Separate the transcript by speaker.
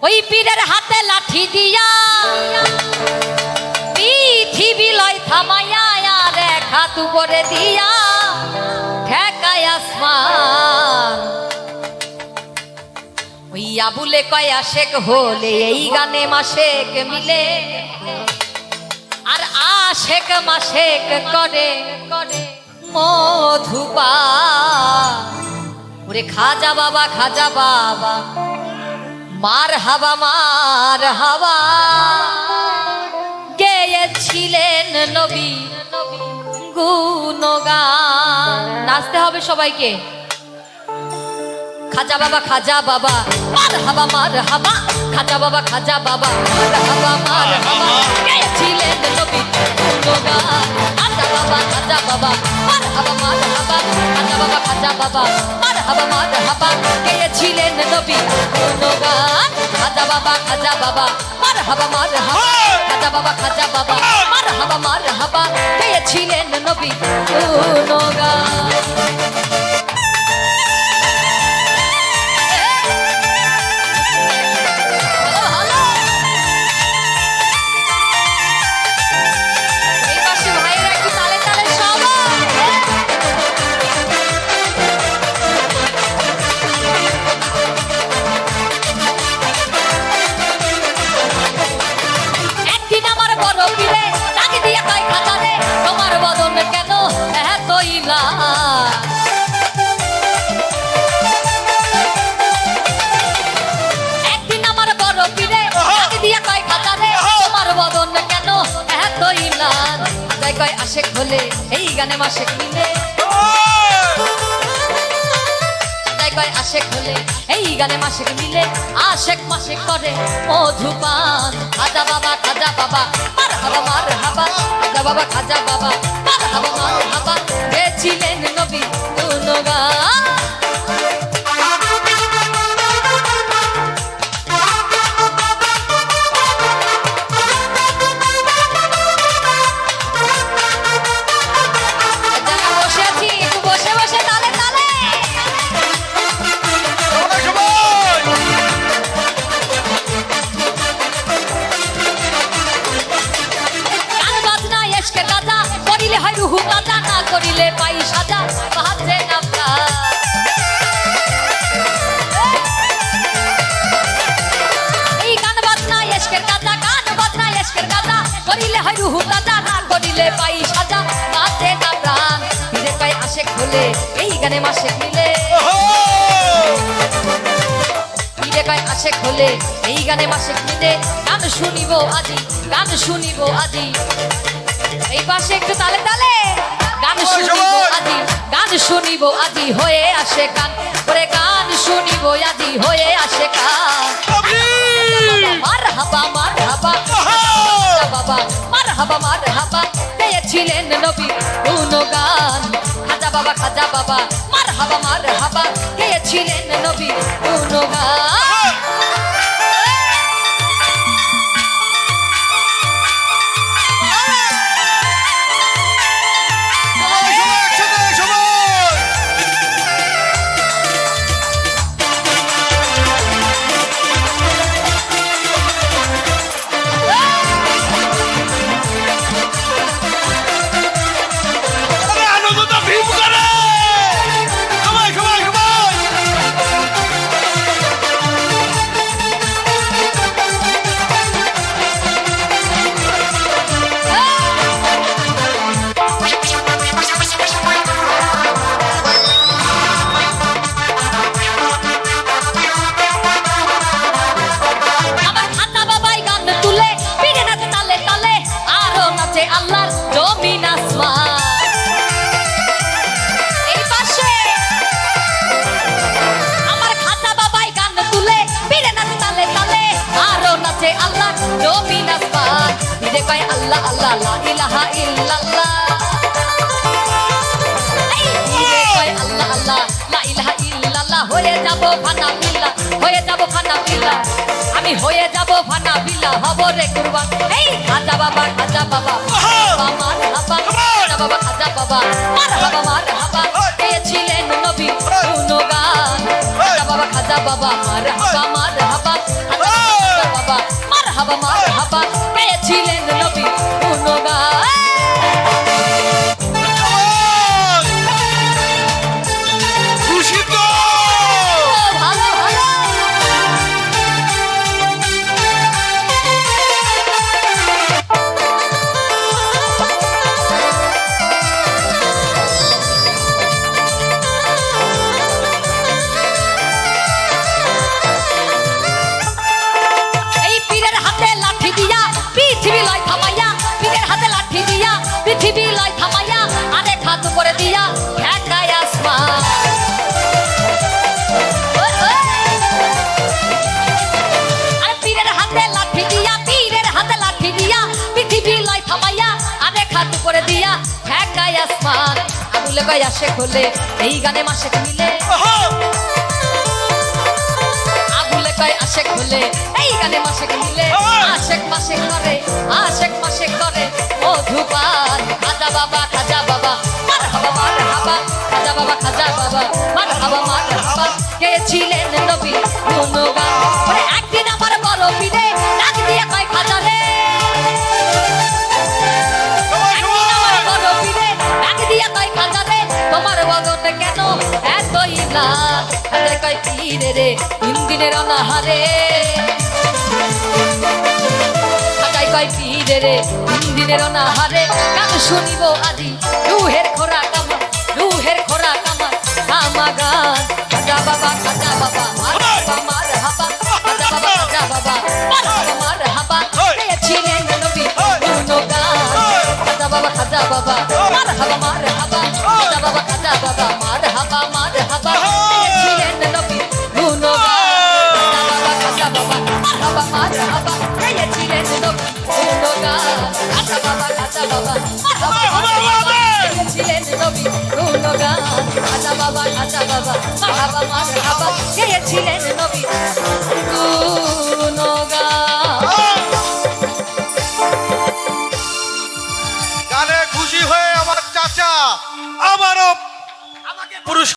Speaker 1: ওই পীরের হাতে লাঠি দিয়া পৃথিবী লয় থামাইয়া আর এক হাত উপরে দিয়া ঠেকায় আসমান। ওই আবুলে কয় আশেক হলে এই গানে মাসেক মিলে আর আশেক মাসেক করে মধুপান। ওরে খাজা বাবা খাজা বাবা মার হাবা গেয়েছিলেন নবী গুণগান। নাচতে হবে সবাইকে। খাজা বাবা মার হাবা খাজা বাবা মার হাবা গেয়েছিলেন নবী গুণগান। খাজা বাবা মার হাবা খাজা বাবা মার হাবা গেয়েছিলেন নবী গুণগান। খাজা বাবা মার হাবা খাজা বাবা মার হাবা গেয়েছিলেন নবী গুণগান। একদিন আমার বড় পীরে দিয়া কয় খাজা রে তোমার বদন কেন এত ইলান। খাজায় কয় আশেক হলে এই গানে মাসেক মিলে। খাজায় কয় আশেক হলে এই গানে মাসেক মিলে আশেক মাসেক করে মধুপান। খাজা বাবা মার হাবা খাজা বাবা মার হাবা গেছিলেন নবী গুণগান। করিলে পাই সাজা বাজে না এই গান বাজনা এশকের গাজা করিলে হয় রুহু তাজা না করিলে পাই সাজা বাজে না প্রাণ। ফিরে পাই আশেক হলে এই গানে মাসেক মিলে। ফিরে পাই আশেক হলে এই গানে মাসেক মিলে। গান শুনিব আজি এই পাশে একটু তালে গান শুনিব আজি হয়ে আসে কান। ওরে গান শুনিব আজি হয়ে আসে কান। মার হাবা মার হাবা গেয়েছিলেন নবী গুণগান। খাজা বাবা মার হাবা গেয়েছিলেন নবী গুণগান। আল্লাহর জমিন আসমান এই পাশে আমার খাজা বাবাই গান তুলে পীরে নাচে তালে আরো নাচে আল্লাহর জমিন আসমান। পীরে কয় আল্লাহ লা ইলাহা ইল্লাল্লাহ। এই পীরে কয় আল্লাহ লা ইলাহা ইল্লাল্লাহ। হয়ে যাব ফানা বিল্লাহ আমি হয়ে যাব ফানা বিল্লাহ হব রে কুরবান। এই খাজা বাবা মার হাবা খাজা বাবা মার হাবা গেয়েছিলেন নবী গুণগান। খাজা বাবা মার হাবা আগুলে কয় আসে খোলে এই গানে মাসে মিলে আগুলে কয় আসে খোলে এই গানে মাসে মিলে আশেক মাসে করে মধুপান খাজা বাবা মারহাবা খাজা বাবা মারহাবা কে ছিলেন নবী গুণগান ওরে একদিন আমার বড় পীরে ডাক দিয়ে কয় খাজা রে একদিন আমার বড় পীরে ডাক দিয়ে কয় খাজা রে তোমার বদনে কেন এত ইলা খাজা কয় পীরে রে তিন দিনের অনাহারে খাজাই কয় পীরে রে তিন দিনের অনাহারে গান শুনিব আজি রুহের খোরাক আমার গান খাজা বাবা মারহাবা খাজা বাবা মারহাবা ছিলেন নবী গুণগান খাজা বাবা মারহাবা খাজা বাবা মারহাবা ছিলেন নবী গুণগান খাজা বাবা মারহাবা ছিলেন নবী গুণগান খাজা বাবা মারহাবা ছিলেন নবী গুণগান খাজা বাবা মারহাবা ছিলেন নবী গুণগান।
Speaker 2: গানে খুশি হয়ে আমার চাচা আমারও আমাকে পুরস্কার